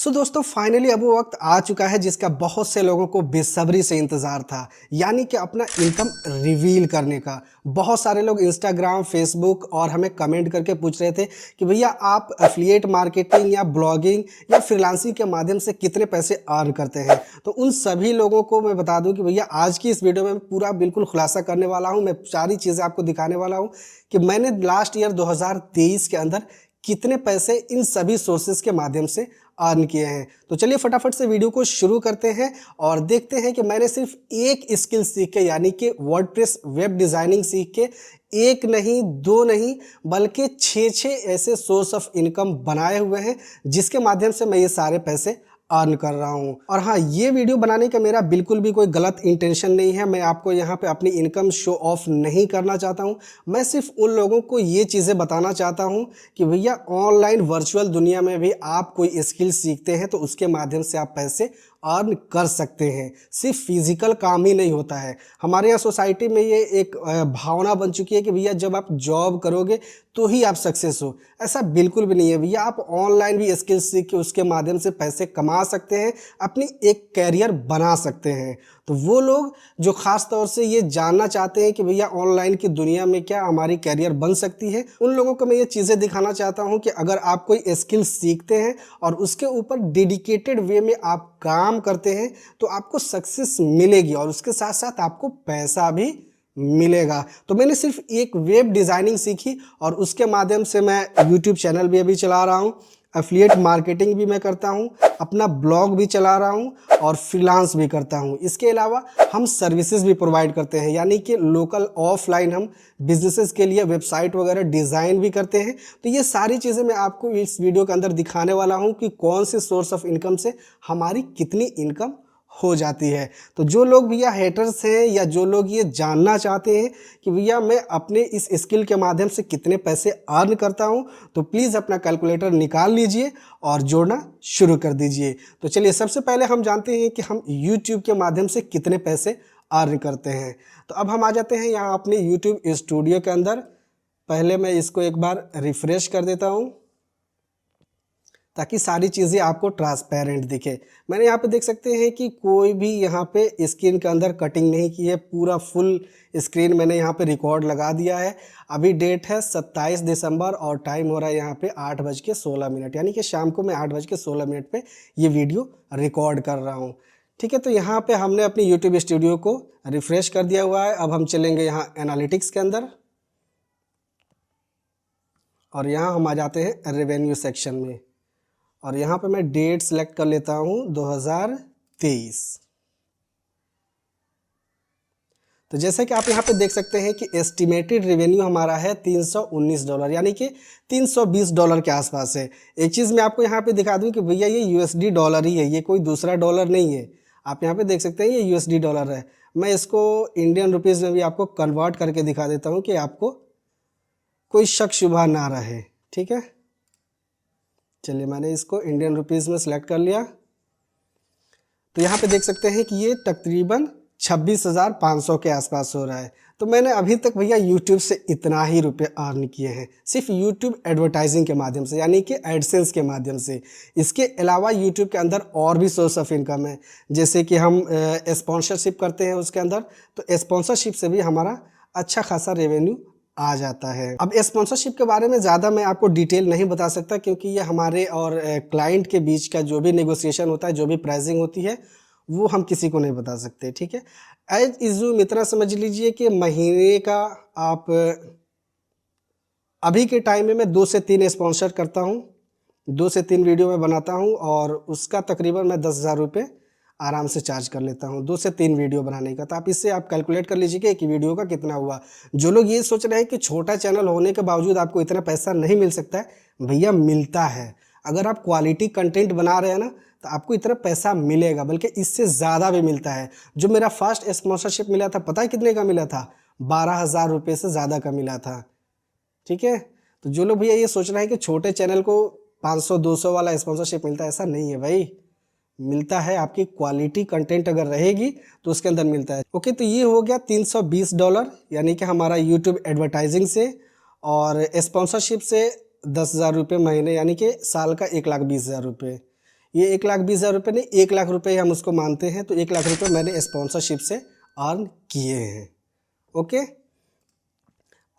दोस्तों फाइनली अब वो वक्त आ चुका है जिसका बहुत से लोगों को बेसब्री से इंतज़ार था, यानी कि अपना इनकम रिवील करने का। बहुत सारे लोग इंस्टाग्राम, फेसबुक और हमें कमेंट करके पूछ रहे थे कि भैया आप एफिलिएट मार्केटिंग या ब्लॉगिंग या फ्रीलांसिंग के माध्यम से कितने पैसे अर्न करते हैं। तो उन सभी लोगों को मैं बता दूं कि भैया आज की इस वीडियो में मैं पूरा बिल्कुल खुलासा करने वाला हूं। मैं सारी चीज़ें आपको दिखाने वाला हूं कि मैंने लास्ट ईयर 2023 के अंदर कितने पैसे इन सभी सोर्सेज के माध्यम से अर्न किए हैं। तो चलिए फटाफट से वीडियो को शुरू करते हैं और देखते हैं कि मैंने सिर्फ एक स्किल सीख के, यानी कि वर्डप्रेस वेब डिज़ाइनिंग सीख के एक नहीं, दो नहीं, बल्कि 6 ऐसे सोर्स ऑफ इनकम बनाए हुए हैं जिसके माध्यम से मैं ये सारे पैसे अर्न कर रहा हूँ। और हाँ, ये वीडियो बनाने का मेरा बिल्कुल भी कोई गलत इंटेंशन नहीं है। मैं आपको यहाँ पे अपनी इनकम शो ऑफ नहीं करना चाहता हूँ। मैं सिर्फ उन लोगों को ये चीज़ें बताना चाहता हूँ कि भैया ऑनलाइन वर्चुअल दुनिया में भी आप कोई स्किल सीखते हैं तो उसके माध्यम से आप पैसे अर्न कर सकते हैं। सिर्फ फिजिकल काम ही नहीं होता है। हमारे यहाँ सोसाइटी में ये एक भावना बन चुकी है कि भैया जब आप जॉब करोगे तो ही आप सक्सेस हो। ऐसा बिल्कुल भी नहीं है भैया। आप ऑनलाइन भी स्किल सीख के उसके माध्यम से पैसे कमा सकते हैं, अपनी एक कैरियर बना सकते हैं। तो वो लोग जो खास तौर से ये जानना चाहते हैं कि भैया ऑनलाइन की दुनिया में क्या हमारी कैरियर बन सकती है, उन लोगों को मैं ये चीज़ें दिखाना चाहता हूँ कि अगर आप कोई स्किल सीखते हैं और उसके ऊपर डेडिकेटेड वे में आप काम करते हैं तो आपको सक्सेस मिलेगी और उसके साथ साथ आपको पैसा भी मिलेगा। तो मैंने सिर्फ एक वेब डिज़ाइनिंग सीखी और उसके माध्यम से मैं यूट्यूब चैनल भी अभी चला रहा हूँ, एफिलिएट मार्केटिंग भी मैं करता हूँ, अपना ब्लॉग भी चला रहा हूँ और फ्रीलांस भी करता हूँ। इसके अलावा हम सर्विसेज भी प्रोवाइड करते हैं, यानी कि लोकल ऑफलाइन हम बिजनेसेस के लिए वेबसाइट वगैरह डिज़ाइन भी करते हैं। तो ये सारी चीज़ें मैं आपको इस वीडियो के अंदर दिखाने वाला हूँ कि कौन से सोर्स ऑफ इनकम से हमारी कितनी इनकम हो जाती है। तो जो लोग भैया हेटर्स हैं या जो लोग ये जानना चाहते हैं कि भैया मैं अपने इस स्किल के माध्यम से कितने पैसे अर्न करता हूं, तो प्लीज़ अपना कैलकुलेटर निकाल लीजिए और जोड़ना शुरू कर दीजिए। तो चलिए सबसे पहले हम जानते हैं कि हम यूट्यूब के माध्यम से कितने पैसे अर्न करते हैं। तो अब हम आ जाते हैं यहाँ अपने यूट्यूब स्टूडियो के अंदर। पहले मैं इसको एक बार रिफ्रेश कर देता हूँ ताकि सारी चीज़ें आपको ट्रांसपेरेंट दिखे। मैंने यहाँ पे देख सकते हैं कि कोई भी यहाँ पे स्क्रीन के अंदर कटिंग नहीं की है, पूरा फुल स्क्रीन मैंने यहाँ पे रिकॉर्ड लगा दिया है। अभी डेट है 27 दिसंबर और टाइम हो रहा है यहाँ पे 8:16, यानी कि शाम को मैं 8:16 पे ये वीडियो रिकॉर्ड कर रहा हूँ। ठीक है, तो यहाँ पे हमने अपनी यूट्यूब स्टूडियो को रिफ्रेश कर दिया हुआ है। अब हम चलेंगे यहाँ एनालिटिक्स के अंदर और यहाँ हम आ जाते हैं रेवेन्यू सेक्शन में और यहाँ पे मैं डेट सेलेक्ट कर लेता हूँ 2023। तो जैसे कि आप यहाँ पे देख सकते हैं कि एस्टिमेटेड रेवेन्यू हमारा है $319, यानी कि $320 के आसपास है। एक चीज़ मैं आपको यहाँ पे दिखा दूँ कि भैया ये यूएसडी डॉलर ही है, ये कोई दूसरा डॉलर नहीं है। आप यहाँ पे देख सकते हैं ये यूएसडी डॉलर है। मैं इसको इंडियन रुपीज़ में भी आपको कन्वर्ट करके दिखा देता हूँ कि आपको कोई शक शुबा ना रहे। ठीक है, चलिए मैंने इसको इंडियन रुपीज़ में सेलेक्ट कर लिया। तो यहाँ पे देख सकते हैं कि ये तकरीबन 26,500 के आसपास हो रहा है। तो मैंने अभी तक भैया यूट्यूब से इतना ही रुपए अर्न किए हैं, सिर्फ यूट्यूब एडवर्टाइजिंग के माध्यम से, यानी कि एडसेंस के माध्यम से। इसके अलावा यूट्यूब के अंदर और भी सोर्स ऑफ इनकम है, जैसे कि हम स्पॉन्सरशिप करते हैं उसके अंदर, तो स्पॉन्सरशिप से भी हमारा अच्छा खासा रेवेन्यू आ जाता है। अब स्पॉन्सरशिप के बारे में ज़्यादा मैं आपको डिटेल नहीं बता सकता क्योंकि ये हमारे और क्लाइंट के बीच का जो भी नेगोशिएशन होता है, जो भी प्राइसिंग होती है, वो हम किसी को नहीं बता सकते। ठीक है, एज इज़ूम इतना समझ लीजिए कि महीने का आप अभी के टाइम में मैं 2 से 3 स्पॉन्सर करता हूँ, 2 से 3 वीडियो में बनाता हूँ और उसका तकरीबन मैं 10,000 रुपये आराम से चार्ज कर लेता हूँ 2 से 3 वीडियो बनाने का। तो आप इससे आप कैलकुलेट कर लीजिए कि एक वीडियो का कितना हुआ। जो लोग ये सोच रहे हैं कि छोटा चैनल होने के बावजूद आपको इतना पैसा नहीं मिल सकता है, भैया मिलता है। अगर आप क्वालिटी कंटेंट बना रहे हैं ना तो आपको इतना पैसा मिलेगा, बल्कि इससे ज़्यादा भी मिलता है। जो मेरा फर्स्ट स्पॉन्सरशिप मिला था, पता है कितने का मिला था? 12,000 रुपये से ज़्यादा का मिला था। ठीक है, तो जो लोग भैया ये सोच रहे हैं कि छोटे चैनल को 500-200 वाला स्पॉन्सरशिप मिलता है, ऐसा नहीं है भाई। मिलता है, आपकी क्वालिटी कंटेंट अगर रहेगी तो उसके अंदर मिलता है। ओके, तो ये हो गया $320, यानी कि हमारा यूट्यूब एडवर्टाइजिंग से, और स्पॉन्सरशिप से 10,000 रुपये महीने, यानी कि साल का 1,20,000 रुपये। ये 1,20,000 रुपये नहीं, 1 लाख रुपये हम उसको मानते हैं। तो 1 लाख रुपये मैंने स्पॉन्सरशिप से अर्न किए हैं। ओके,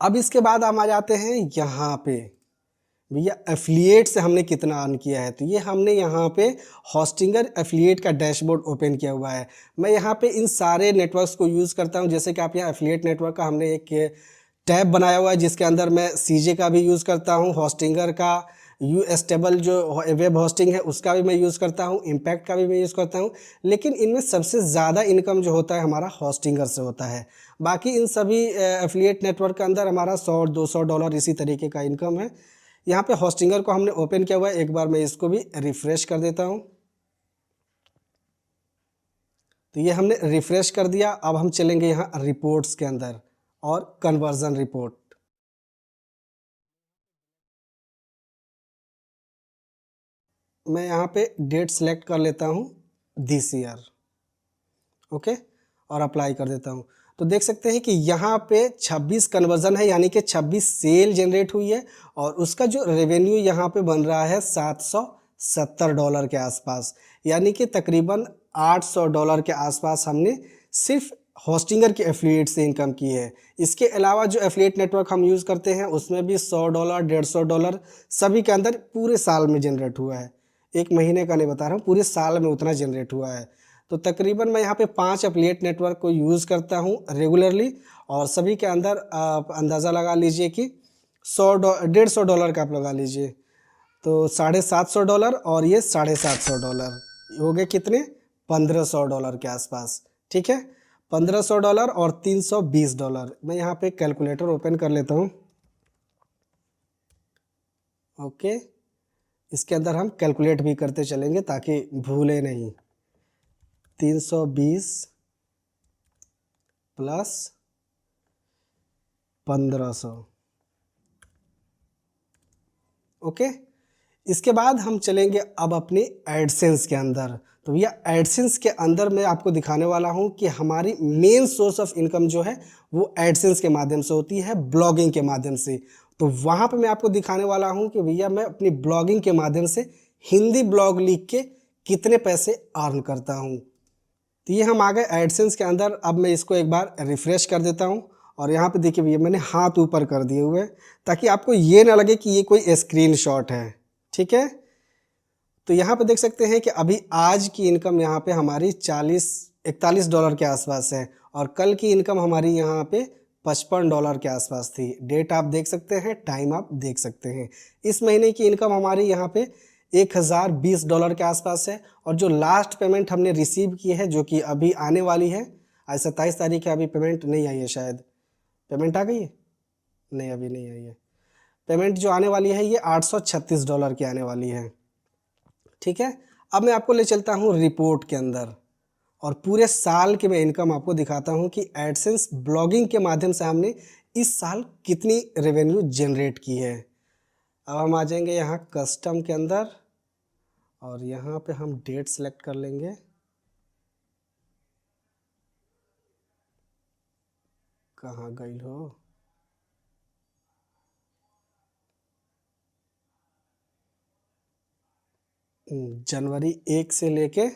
अब इसके बाद हम आ जाते हैं यहाँ पे, भैया एफिलिएट से हमने कितना अर्न किया है। तो ये हमने यहाँ पे होस्टिंगर एफिलिएट का डैशबोर्ड ओपन किया हुआ है। मैं यहाँ पे इन सारे नेटवर्क्स को यूज़ करता हूँ। जैसे कि आप यहाँ एफिलिएट नेटवर्क का हमने एक टैब बनाया हुआ है, जिसके अंदर मैं सीजे का भी यूज़ करता हूँ, होस्टिंगर का, यूएसटेबल जो वेब होस्टिंग है उसका भी मैं यूज़ करता हूँ, इम्पैक्ट का भी मैं यूज़ करता हूँ। लेकिन इनमें सबसे ज़्यादा इनकम जो होता है हमारा होस्टिंगर से होता है। बाकी इन सभी एफिलिएट नेटवर्क के अंदर हमारा $100-200 इसी तरीके का इनकम है। यहाँ पे होस्टिंगर को हमने ओपन किया हुआ है। एक बार मैं इसको भी रिफ्रेश कर देता हूँ। तो ये हमने रिफ्रेश कर दिया। अब हम चलेंगे यहाँ रिपोर्ट्स के अंदर और कन्वर्जन रिपोर्ट। मैं यहाँ पे डेट सेलेक्ट कर लेता हूँ दिस ईयर। ओके, और अप्लाई कर देता हूँ। तो देख सकते हैं कि यहाँ पे 26 कन्वर्जन है, यानी कि 26 सेल जनरेट हुई है और उसका जो रेवेन्यू यहाँ पे बन रहा है $770 के आसपास, यानी कि तकरीबन $800 के आसपास हमने सिर्फ होस्टिंगर के एफिलिएट से इनकम की है। इसके अलावा जो एफिलिएट नेटवर्क हम यूज़ करते हैं उसमें भी $100, $150 सभी के अंदर पूरे साल में जनरेट हुआ है। एक महीने का नहीं बता रहा हूँ, पूरे साल में उतना जनरेट हुआ है। तो तकरीबन मैं यहाँ पे 5 एफिलिएट नेटवर्क को यूज़ करता हूँ रेगुलरली, और सभी के अंदर आप अंदाज़ा लगा लीजिए कि $100-150 का आप लगा लीजिए। तो $750 और ये $750 हो गए कितने, $1,500 के आसपास। ठीक है, $1,500 और $320। मैं यहाँ पे कैलकुलेटर ओपन कर लेता हूँ। ओके, इसके अंदर हम कैलकुलेट भी करते चलेंगे ताकि भूले नहीं। 320 प्लस 1500। ओके, इसके बाद हम चलेंगे अब अपनी एडसेंस के अंदर। तो भैया एडसेंस के अंदर मैं आपको दिखाने वाला हूं कि हमारी मेन सोर्स ऑफ इनकम जो है वो एडसेंस के माध्यम से होती है, ब्लॉगिंग के माध्यम से। तो वहां पे मैं आपको दिखाने वाला हूं कि भैया मैं अपनी ब्लॉगिंग के माध्यम से हिंदी ब्लॉग लिख के कितने पैसे अर्न करता हूं। तो ये हम आ गए एडसेंस के अंदर। अब मैं इसको एक बार रिफ्रेश कर देता हूं और यहाँ पे देखिए भैया मैंने हाथ ऊपर कर दिए हुए ताकि आपको ये ना लगे कि ये कोई स्क्रीनशॉट है। ठीक है, तो यहाँ पे देख सकते हैं कि अभी आज की इनकम यहाँ पे हमारी $41 के आसपास है और कल की इनकम हमारी यहाँ पे $55 के आसपास थी। डेट आप देख सकते हैं, टाइम आप देख सकते हैं। इस महीने की इनकम हमारी यहाँ पे $1,020 के आसपास है और जो लास्ट पेमेंट हमने रिसीव की है जो कि अभी आने वाली है, आज 27 तारीख है, अभी पेमेंट नहीं आई है, शायद पेमेंट आ गई है, नहीं अभी नहीं आई है। पेमेंट जो आने वाली है ये $836 की आने वाली है। ठीक है, अब मैं आपको ले चलता हूँ रिपोर्ट के अंदर और पूरे साल की मैं इनकम आपको दिखाता हूँ कि एडसेंस ब्लॉगिंग के माध्यम से हमने इस साल कितनी रेवेन्यू जनरेट की है। अब हम आ जाएंगे यहाँ कस्टम के अंदर और यहाँ पे हम डेट सेलेक्ट कर लेंगे। कहाँ गई हो, जनवरी 1 से लेके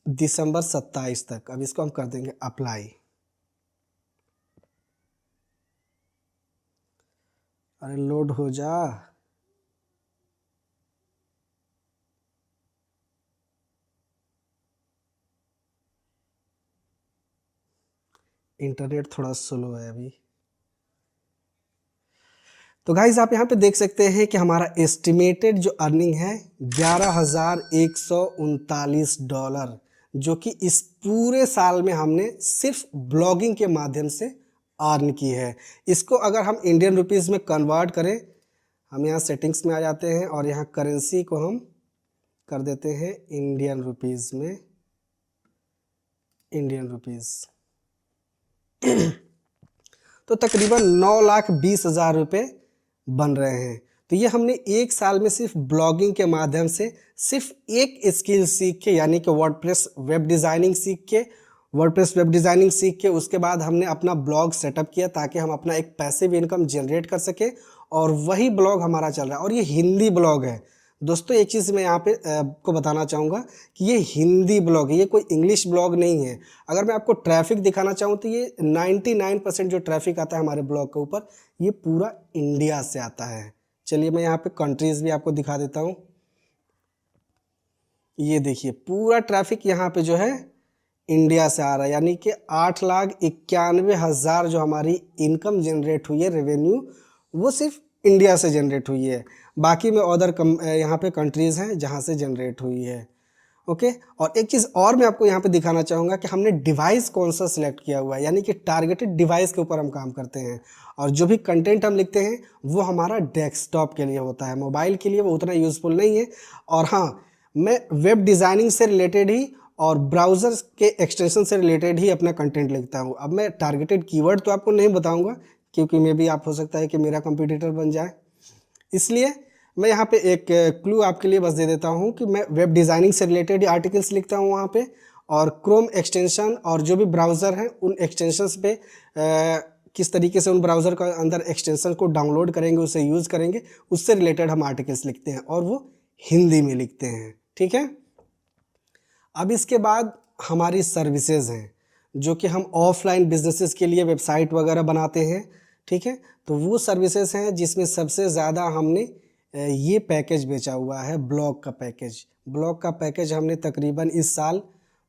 दिसंबर 27 तक। अब इसको हम कर देंगे अप्लाई। अरे लोड हो जा, इंटरनेट थोड़ा स्लो है अभी। तो गाइज आप यहाँ पे देख सकते हैं कि हमारा एस्टिमेटेड जो अर्निंग है $11,139, जो कि इस पूरे साल में हमने सिर्फ ब्लॉगिंग के माध्यम से अर्न की है। इसको अगर हम इंडियन रुपीज़ में कन्वर्ट करें, हम यहाँ सेटिंग्स में आ जाते हैं और यहाँ करेंसी को हम कर देते हैं इंडियन रुपीज़ में, इंडियन रुपीज़। तो तकरीबन 9,20,000 रुपये बन रहे हैं। तो ये हमने एक साल में सिर्फ ब्लॉगिंग के माध्यम से सिर्फ एक स्किल सीख के, यानी कि वर्डप्रेस वेब डिज़ाइनिंग सीख के उसके बाद हमने अपना ब्लॉग सेटअप किया ताकि हम अपना एक पैसिव इनकम जनरेट कर सके और वही ब्लॉग हमारा चल रहा है और ये हिंदी ब्लॉग है। दोस्तों एक चीज़ मैं यहाँ पे आपको बताना चाहूँगा कि ये हिंदी ब्लॉग है, ये कोई इंग्लिश ब्लॉग नहीं है। अगर मैं आपको ट्रैफिक दिखाना चाहूँ तो ये 99% जो ट्रैफिक आता है हमारे ब्लॉग के ऊपर ये पूरा इंडिया से आता है। चलिए मैं यहाँ पे कंट्रीज़ भी आपको दिखा देता हूँ। ये देखिए पूरा ट्रैफिक यहाँ पे जो है इंडिया से आ रहा है, यानी कि 8,91,000 जो हमारी इनकम जनरेट हुई है, रेवेन्यू, वो सिर्फ इंडिया से जनरेट हुई है। बाकी में अदर यहाँ पे कंट्रीज़ हैं जहाँ से जनरेट हुई है। ओके, और एक चीज़ और मैं आपको यहाँ पे दिखाना चाहूँगा कि हमने डिवाइस कौन सा सिलेक्ट किया हुआ है, यानी कि टारगेटेड डिवाइस के ऊपर हम काम करते हैं और जो भी कंटेंट हम लिखते हैं वो हमारा डेस्कटॉप के लिए होता है, मोबाइल के लिए वो उतना यूज़फुल नहीं है। और हाँ, मैं वेब डिज़ाइनिंग से रिलेटेड ही और ब्राउज़र के एक्सटेंशन से रिलेटेड ही अपना कंटेंट लिखता हूँ। अब मैं टारगेटेड कीवर्ड तो आपको नहीं बताऊँगा क्योंकि मे भी आप हो सकता है कि मेरा कंपटीटर बन जाए, इसलिए मैं यहाँ पे एक क्लू आपके लिए बस दे देता हूँ कि मैं वेब डिज़ाइनिंग से रिलेटेड ही आर्टिकल्स लिखता हूँ वहाँ पे, और क्रोम एक्सटेंशन और जो भी ब्राउज़र हैं उन एक्सटेंशंस पे किस तरीके से उन ब्राउज़र का अंदर एक्सटेंशन को डाउनलोड करेंगे, उसे यूज़ करेंगे, उससे रिलेटेड हम आर्टिकल्स लिखते हैं और वो हिंदी में लिखते हैं। ठीक है, अब इसके बाद हमारी सर्विसेज हैं जो कि हम ऑफलाइन बिजनेसेस के लिए वेबसाइट वगैरह बनाते हैं। ठीक है, तो वो सर्विसेज हैं जिसमें सबसे ज़्यादा हमने ये पैकेज बेचा हुआ है, ब्लॉग का पैकेज। ब्लॉग का पैकेज हमने तकरीबन इस साल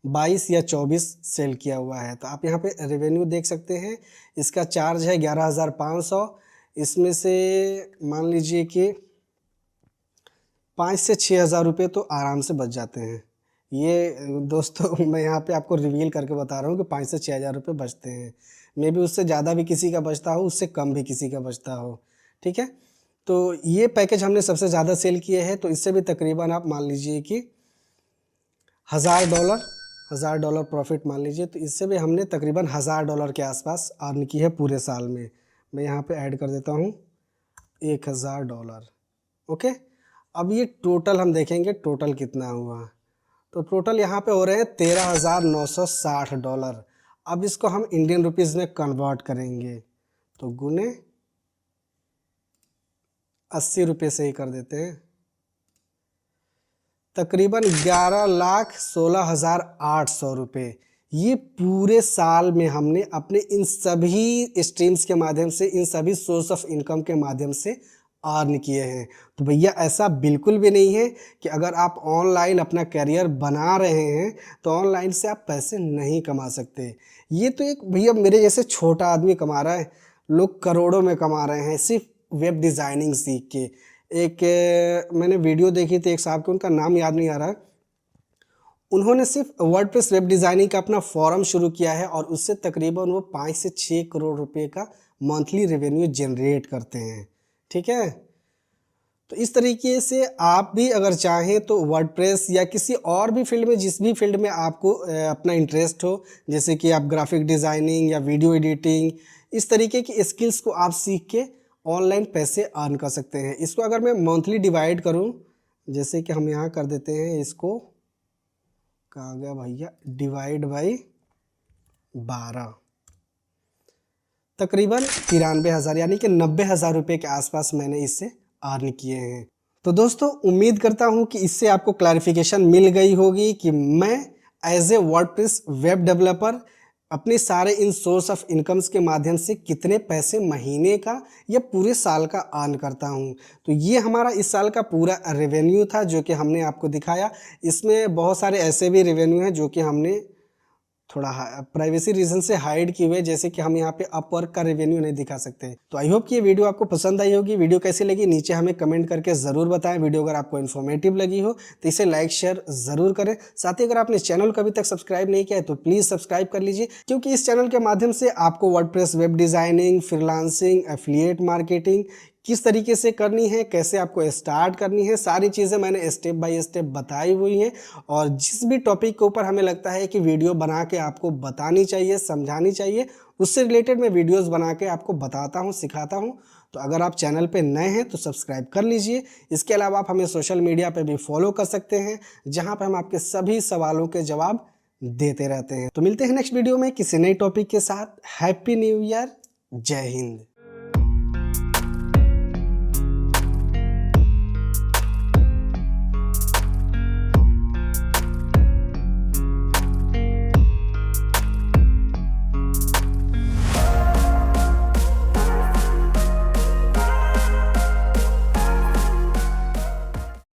22 या 24 सेल किया हुआ है। तो आप यहाँ पे रेवेन्यू देख सकते हैं, इसका चार्ज है 11,500। इसमें से मान लीजिए कि 5 से 6,000 रुपये तो आराम से बच जाते हैं। ये दोस्तों मैं यहाँ पे आपको रिवील करके बता रहा हूँ कि 5 से 6,000 रुपये बचते हैं। मे बी उससे ज़्यादा भी किसी का बचता हो, उससे कम भी किसी का बचता हो। ठीक है, तो ये पैकेज हमने सबसे ज़्यादा सेल किए हैं। तो इससे भी तकरीबन आप मान लीजिए कि $1,000 प्रॉफिट मान लीजिए, तो इससे भी हमने तकरीबन $1,000 के आसपास अर्न की है पूरे साल में। मैं यहाँ पे ऐड कर देता हूँ $1,000। ओके, अब ये टोटल हम देखेंगे टोटल कितना हुआ। तो टोटल यहाँ पे हो रहे हैं $13,960। अब इसको हम इंडियन रुपीज़ में कन्वर्ट करेंगे तो गुने 80 रुपये से ही कर देते हैं, तकरीबन 11,16,800 रुपये। ये पूरे साल में हमने अपने इन सभी स्ट्रीम्स के माध्यम से, इन सभी सोर्स ऑफ इनकम के माध्यम से अर्न किए हैं। तो भैया ऐसा बिल्कुल भी नहीं है कि अगर आप ऑनलाइन अपना करियर बना रहे हैं तो ऑनलाइन से आप पैसे नहीं कमा सकते। ये तो एक भैया मेरे जैसे छोटा आदमी कमा रहा है, लोग करोड़ों में कमा रहे हैं सिर्फ वेब डिज़ाइनिंग सीख के। एक मैंने वीडियो देखी थी एक साहब की, उनका नाम याद नहीं आ रहा है, उन्होंने सिर्फ वर्डप्रेस वेब डिज़ाइनिंग का अपना फॉरम शुरू किया है और उससे तकरीबन वो 5 से 6 करोड़ रुपए का मंथली रेवेन्यू जनरेट करते हैं। ठीक है, तो इस तरीके से आप भी अगर चाहें तो वर्डप्रेस या किसी और भी फील्ड में, जिस भी फील्ड में आपको अपना इंटरेस्ट हो, जैसे कि आप ग्राफिक डिज़ाइनिंग या वीडियो एडिटिंग, इस तरीके की स्किल्स को आप सीख के ऑनलाइन पैसे अर्न कर सकते हैं। इसको अगर मैं मंथली डिवाइड करूं, जैसे कि हम यहाँ कर देते हैं, इसको कहाँ गया भैया, डिवाइड बाई 12, तकरीबन 93,000 यानी कि 90,000 रुपये के आसपास मैंने इससे अर्न किए हैं। तो दोस्तों उम्मीद करता हूँ कि इससे आपको क्लैरिफिकेशन मिल गई होगी कि मैं as a WordPress web developer अपने सारे इन सोर्स ऑफ इनकम्स के माध्यम से कितने पैसे महीने का या पूरे साल का अर्न करता हूं। तो ये हमारा इस साल का पूरा रेवेन्यू था जो कि हमने आपको दिखाया। इसमें बहुत सारे ऐसे भी रेवेन्यू हैं जो कि हमने थोड़ा प्राइवेसी रीजन से हाइड की हुए, जैसे कि हम यहाँ पे अपवर्क का रेवेन्यू नहीं दिखा सकते। तो आई होप कि ये वीडियो आपको पसंद आई होगी। वीडियो कैसी लगी नीचे हमें कमेंट करके ज़रूर बताएं। वीडियो अगर आपको इन्फॉर्मेटिव लगी हो तो इसे लाइक शेयर ज़रूर करें। साथ ही अगर आपने चैनल को अभी तक सब्सक्राइब नहीं किया है तो प्लीज़ सब्सक्राइब कर लीजिए, क्योंकि इस चैनल के माध्यम से आपको WordPress web designing, freelancing, affiliate marketing किस तरीके से करनी है, कैसे आपको स्टार्ट करनी है, सारी चीज़ें मैंने स्टेप बाय स्टेप बताई हुई हैं। और जिस भी टॉपिक के ऊपर हमें लगता है कि वीडियो बना के आपको बतानी चाहिए, समझानी चाहिए, उससे रिलेटेड मैं वीडियोस बना के आपको बताता हूं, सिखाता हूं। तो अगर आप चैनल पे नए हैं तो सब्सक्राइब कर लीजिए। इसके अलावा आप हमें सोशल मीडिया पे भी फॉलो कर सकते हैं, जहाँ पर हम आपके सभी सवालों के जवाब देते रहते हैं। तो मिलते हैं नेक्स्ट वीडियो में किसी नए टॉपिक के साथ। हैप्पी न्यू ईयर, जय हिंद।